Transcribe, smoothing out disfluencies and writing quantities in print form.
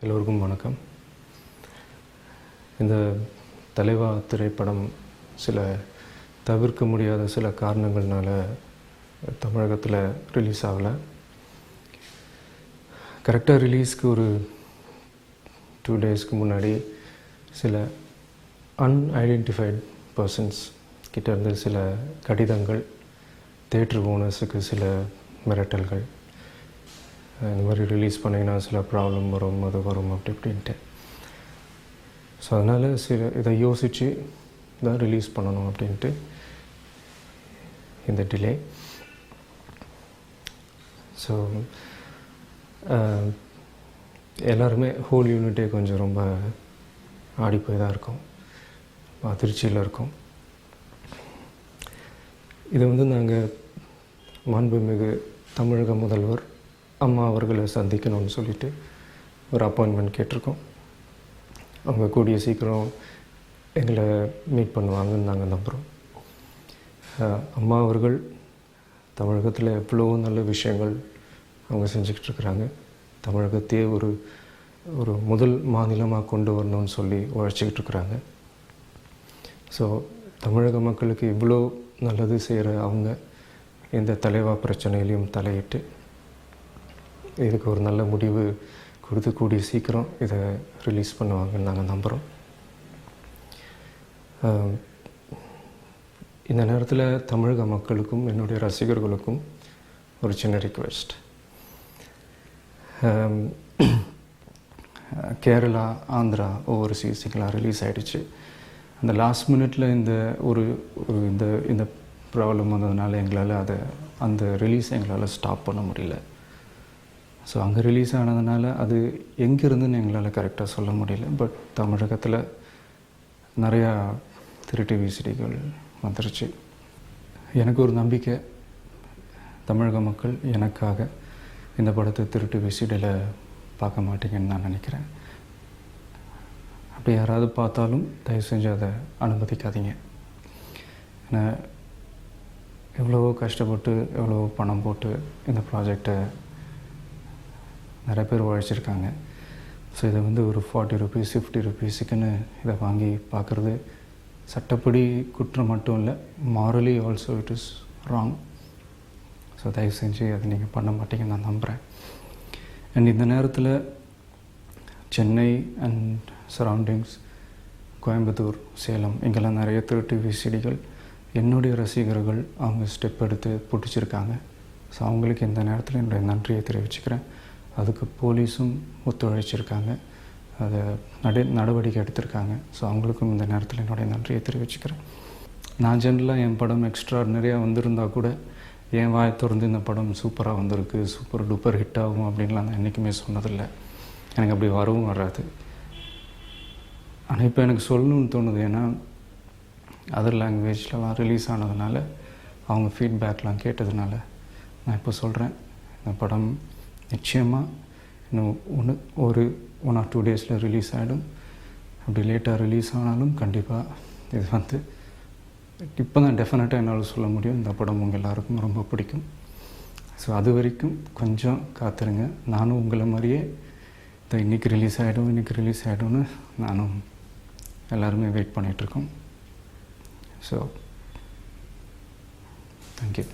எல்லோருக்கும் வணக்கம். இந்த தலைவா திரைப்படம் சில தவிர்க்க முடியாத சில காரணங்கள்னால தமிழகத்தில் ரிலீஸ் ஆகலை. கரெக்டாக ரிலீஸ்க்கு ஒரு 2 டேஸ்க்கு முன்னாடி சில அன்ஐடென்டிஃபைட் பர்சன்ஸ் கிட்டேருந்து சில கடிதங்கள், தேட்டர் ஓனர்ஸுக்கு சில மிரட்டல்கள், இந்த மாதிரி ரிலீஸ் பண்ணிங்கன்னா சில ப்ராப்ளம் வரும், அது வரும் அப்படி இப்படின்ட்டு. ஸோ அதனால் இதை யோசித்து தான் ரிலீஸ் பண்ணணும் அப்படின்ட்டு இந்த டிலே. ஸோ எல்லாருமே ஹோல் யூனிட்டே கொஞ்சம் ரொம்ப ஆடிப்போய் தான் இருக்கும், அதிர்ச்சியில் இருக்கும். இதை நாங்கள் மாண்புமிகு தமிழக முதல்வர் அம்மா அவர்களை சந்திக்கணும்னு சொல்லிட்டு ஒரு அப்பாயின்மெண்ட் கேட்டிருக்கோம். அவங்க கூடிய சீக்கிரம் எங்களை மீட் பண்ணுவாங்கன்னு நாங்கள் நம்புகிறோம். அம்மா அவர்கள் தமிழகத்தில் எவ்வளோ நல்ல விஷயங்கள் அவங்க செஞ்சுக்கிட்டுருக்குறாங்க. தமிழகத்தையே ஒரு முதல் மாநிலமாக கொண்டு வரணும்னு சொல்லி உழைச்சிக்கிட்டுருக்குறாங்க. ஸோ தமிழக மக்களுக்கு இவ்வளோ நல்லது செய்கிற அவங்க இந்த தலைவா பிரச்சனையிலையும் தலையிட்டு இதுக்கு ஒரு நல்ல முடிவு கொடுத்து கூடிய சீக்கிரம் இதை ரிலீஸ் பண்ணுவாங்கன்னு நாங்கள் நம்புகிறோம். இந்த நேரத்தில் தமிழக மக்களுக்கும் என்னுடைய ரசிகர்களுக்கும் ஒரு சின்ன ரிக்வெஸ்ட். கேரளா, ஆந்திரா, ஓவர்சீஸுக்கெலாம் ரிலீஸ் ஆகிடுச்சு. அந்த லாஸ்ட் மினிட்டில் இந்த ப்ராப்ளம் வந்ததுனால எங்களால் அந்த ரிலீஸை எங்களால் ஸ்டாப் பண்ண முடியல. ஸோ அங்கே ரிலீஸ் ஆனதுனால அது எங்கேருந்துன்னு எங்களால் கரெக்டாக சொல்ல முடியல. பட் தமிழகத்தில் நிறையா திருட்டு விசிடிகள் வந்துருச்சு. எனக்கு ஒரு நம்பிக்கை, தமிழக மக்கள் எனக்காக இந்த படத்தை திருட்டு விசிடியில் பார்க்க மாட்டீங்கன்னு நான் நினைக்கிறேன். அப்படி யாராவது பார்த்தாலும் தயவு செஞ்சு அதை அனுமதிக்காதீங்க. ஏன்னா எவ்வளவோ கஷ்டப்பட்டு எவ்வளவோ பணம் போட்டு இந்த ப்ராஜெக்டை நிறைய பேர் உழைச்சிருக்காங்க. ஸோ இதை ஒரு 40 ருபீஸ் 50 ருபீஸுக்குன்னு இதை வாங்கி பார்க்குறது சட்டப்படி குற்றம் மட்டும் இல்லை, morally also it is wrong. So தயவு செஞ்சு அதை நீங்கள் பண்ண மாட்டீங்கன்னு நான் நம்புகிறேன். அண்ட் இந்த நேரத்தில் சென்னை அண்ட் சரௌண்டிங்ஸ், கோயம்புத்தூர், சேலம், இங்கெல்லாம் நிறைய திருட்டு விசிடிகள் என்னுடைய ரசிகர்கள் அவங்க ஸ்டெப் எடுத்து பிடிச்சிருக்காங்க. ஸோ அவங்களுக்கு இந்த நேரத்தில் என்னுடைய நன்றியை தெரிவிச்சுக்கிறேன். அதுக்கு போலீஸும் ஒத்துழைச்சிருக்காங்க, அதை நடவடிக்கை எடுத்திருக்காங்க. ஸோ அவங்களுக்கும் இந்த நேரத்தில் என்னுடைய நன்றியை தெரிவிச்சுக்கிறேன். நான் ஜென்ரலாக என் படம் எக்ஸ்ட்ராடினரியாக வந்திருந்தால் கூட என் வாயை திறந்து இந்த படம் சூப்பராக வந்திருக்கு, சூப்பர் டூப்பர் ஹிட் ஆகும் அப்படின்லாம் நான் என்றைக்குமே சொன்னதில்லை. எனக்கு அப்படி வரவும் வராது. ஆனால் இப்போ எனக்கு சொல்லணும்னு தோணுது. ஏன்னா அதர் லாங்குவேஜ்லலாம் ரிலீஸ் ஆனதுனால அவங்க ஃபீட்பேக்லாம் கேட்டதுனால நான் இப்போ சொல்கிறேன், இந்த படம் நிச்சயமாக இன்னும் 1 or 2 டேஸில் ரிலீஸ் ஆகிடும். அப்படி லேட்டாக ரிலீஸ் ஆனாலும் கண்டிப்பாக இது இப்போ தான் டெஃபினட்டாக என்னால் சொல்ல முடியும், இந்த படம் உங்கள் எல்லாருக்கும் ரொம்ப பிடிக்கும். ஸோ அது வரைக்கும் கொஞ்சம் காத்துருங்க. நானும் உங்களை மாதிரியே இன்றைக்கி ரிலீஸ் ஆகிடும்னு நானும் எல்லாருமே வெயிட் பண்ணிகிட்ருக்கோம். So thank you.